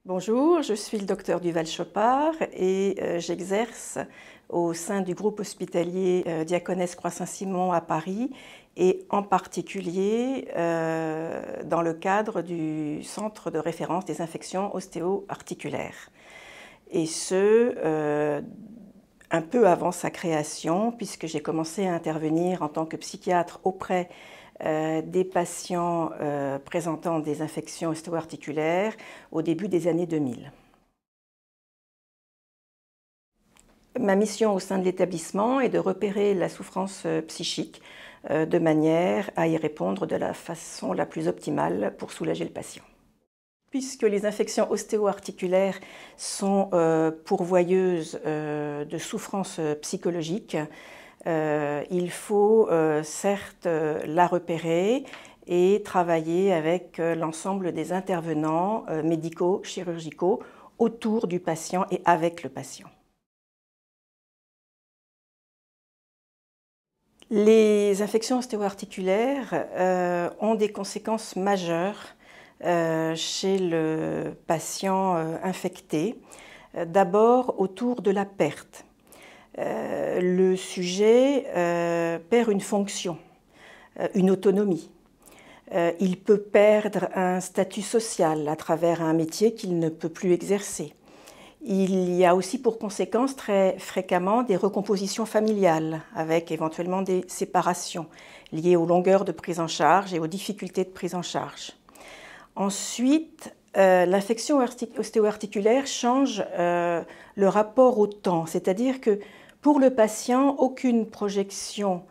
Bonjour, je suis le docteur Duval-Chopard et j'exerce au sein du groupe hospitalier Diaconesse Croix-Saint-Simon à Paris et en particulier dans le cadre du centre de référence des infections ostéo-articulaires. Et ce, un peu avant sa création, puisque j'ai commencé à intervenir en tant que psychiatre auprès des patients présentant des infections ostéo-articulaires au début des années 2000. Ma mission au sein de l'établissement est de repérer la souffrance psychique de manière à y répondre de la façon la plus optimale pour soulager le patient. Puisque les infections ostéo-articulaires sont pourvoyeuses de souffrances psychologiques, il faut certes la repérer et travailler avec l'ensemble des intervenants médicaux, chirurgicaux autour du patient et avec le patient. Les infections ostéo-articulaires ont des conséquences majeures chez le patient infecté. D'abord autour de la perte. Le sujet perd une fonction, une autonomie. Il peut perdre un statut social à travers un métier qu'il ne peut plus exercer. Il y a aussi pour conséquence très fréquemment des recompositions familiales avec éventuellement des séparations liées aux longueurs de prise en charge et aux difficultés de prise en charge. Ensuite, l'infection ostéo-articulaire change le rapport au temps, c'est-à-dire que pour le patient, aucune projection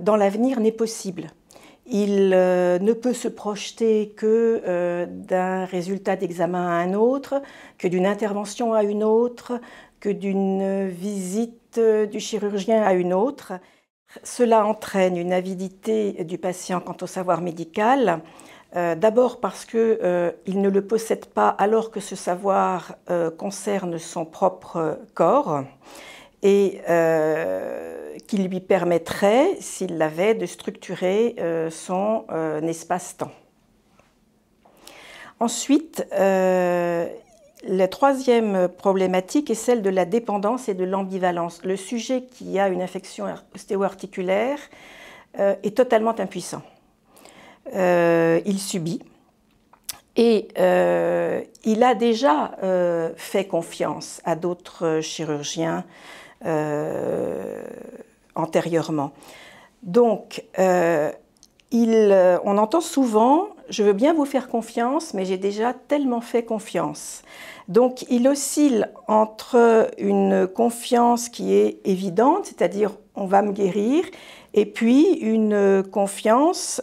dans l'avenir n'est possible. Il ne peut se projeter que d'un résultat d'examen à un autre, que d'une intervention à une autre, que d'une visite du chirurgien à une autre. Cela entraîne une avidité du patient quant au savoir médical, d'abord parce qu'il ne le possède pas alors que ce savoir concerne son propre corps, et qui lui permettrait, s'il l'avait, de structurer son espace-temps. Ensuite, la troisième problématique est celle de la dépendance et de l'ambivalence. Le sujet qui a une infection ostéo-articulaire est totalement impuissant. Il subit et il a déjà fait confiance à d'autres chirurgiens antérieurement. Donc, on entend souvent « je veux bien vous faire confiance, mais j'ai déjà tellement fait confiance ». Donc, il oscille entre une confiance qui est évidente, c'est-à-dire « on va me guérir », et puis une confiance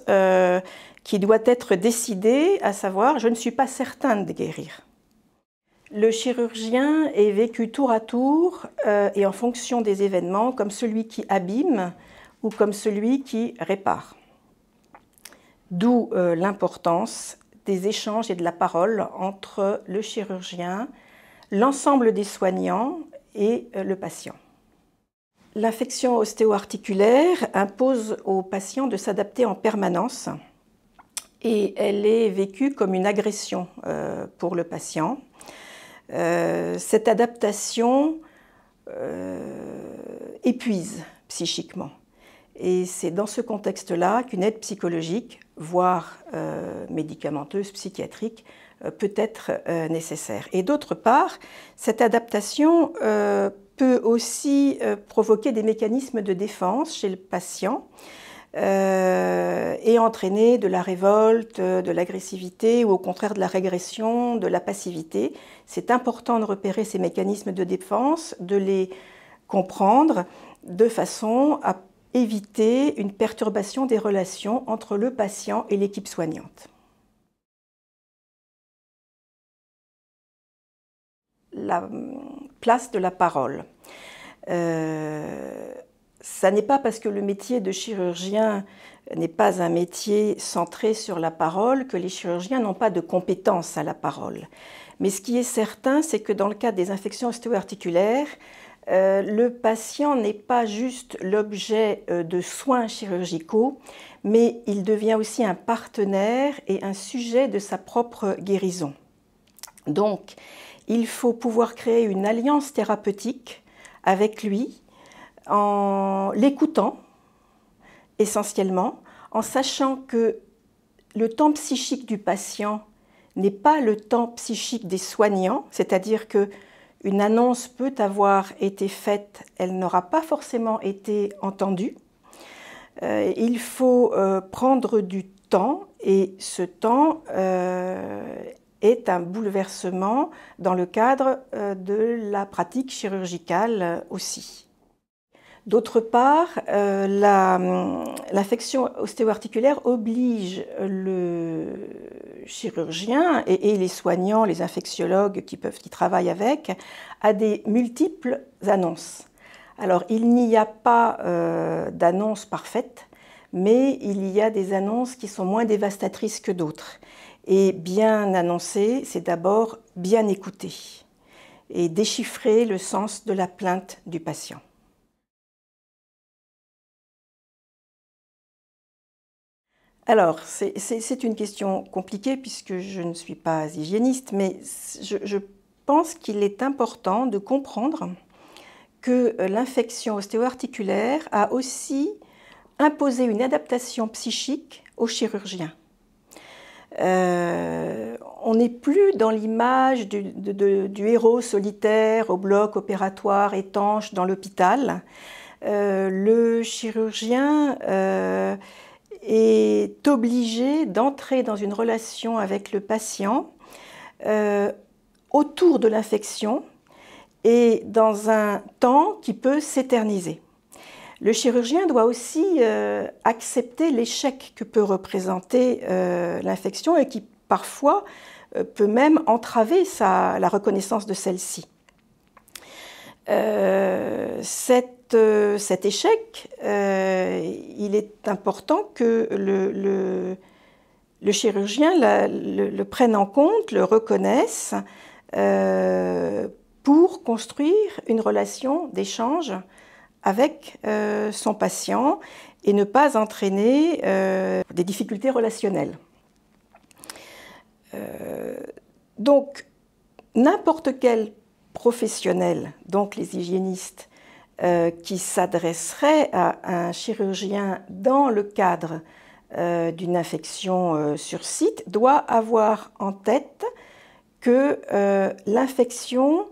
qui doit être décidée, à savoir « je ne suis pas certain de guérir ». Le chirurgien est vécu tour à tour et en fonction des événements comme celui qui abîme ou comme celui qui répare. D'où l'importance des échanges et de la parole entre le chirurgien, l'ensemble des soignants et le patient. L'infection ostéo-articulaire impose au patient de s'adapter en permanence et elle est vécue comme une agression pour le patient. Cette adaptation épuise psychiquement. Et c'est dans ce contexte-là qu'une aide psychologique, voire médicamenteuse, psychiatrique, peut être nécessaire. Et d'autre part, cette adaptation peut aussi provoquer des mécanismes de défense chez le patient et entraîner de la révolte, de l'agressivité ou au contraire de la régression, de la passivité. C'est important de repérer ces mécanismes de défense, de les comprendre de façon à éviter une perturbation des relations entre le patient et l'équipe soignante. La place de la parole. Ça n'est pas parce que le métier de chirurgien n'est pas un métier centré sur la parole que les chirurgiens n'ont pas de compétences à la parole. Mais ce qui est certain, c'est que dans le cas des infections ostéo-articulaires, le patient n'est pas juste l'objet de soins chirurgicaux, mais il devient aussi un partenaire et un sujet de sa propre guérison. Donc, il faut pouvoir créer une alliance thérapeutique avec lui en l'écoutant essentiellement, en sachant que le temps psychique du patient n'est pas le temps psychique des soignants, c'est-à-dire qu'une annonce peut avoir été faite, elle n'aura pas forcément été entendue. Il faut prendre du temps et ce temps est un bouleversement dans le cadre de la pratique chirurgicale aussi. D'autre part, l'infection ostéo-articulaire oblige le chirurgien et les soignants, les infectiologues qui travaillent avec, à des multiples annonces. Alors, il n'y a pas d'annonce parfaite, mais il y a des annonces qui sont moins dévastatrices que d'autres. Et bien annoncer, c'est d'abord bien écouter et déchiffrer le sens de la plainte du patient. Alors, c'est une question compliquée puisque je ne suis pas hygiéniste, mais je pense qu'il est important de comprendre que l'infection ostéo-articulaire a aussi imposé une adaptation psychique aux chirurgiens. On n'est plus dans l'image du héros solitaire au bloc opératoire étanche dans l'hôpital. Le chirurgien est obligé d'entrer dans une relation avec le patient autour de l'infection et dans un temps qui peut s'éterniser. Le chirurgien doit aussi accepter l'échec que peut représenter l'infection et qui parfois peut même entraver la reconnaissance de celle-ci. Cet échec, il est important que le chirurgien le prenne en compte, le reconnaisse pour construire une relation d'échange avec son patient et ne pas entraîner des difficultés relationnelles. Donc, n'importe quel professionnel, donc les hygiénistes, qui s'adresserait à un chirurgien dans le cadre d'une infection sur site doit avoir en tête que l'infection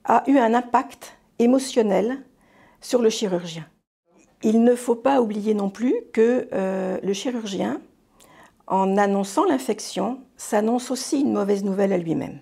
a eu un impact émotionnel sur le chirurgien. Il ne faut pas oublier non plus que le chirurgien, en annonçant l'infection, s'annonce aussi une mauvaise nouvelle à lui-même.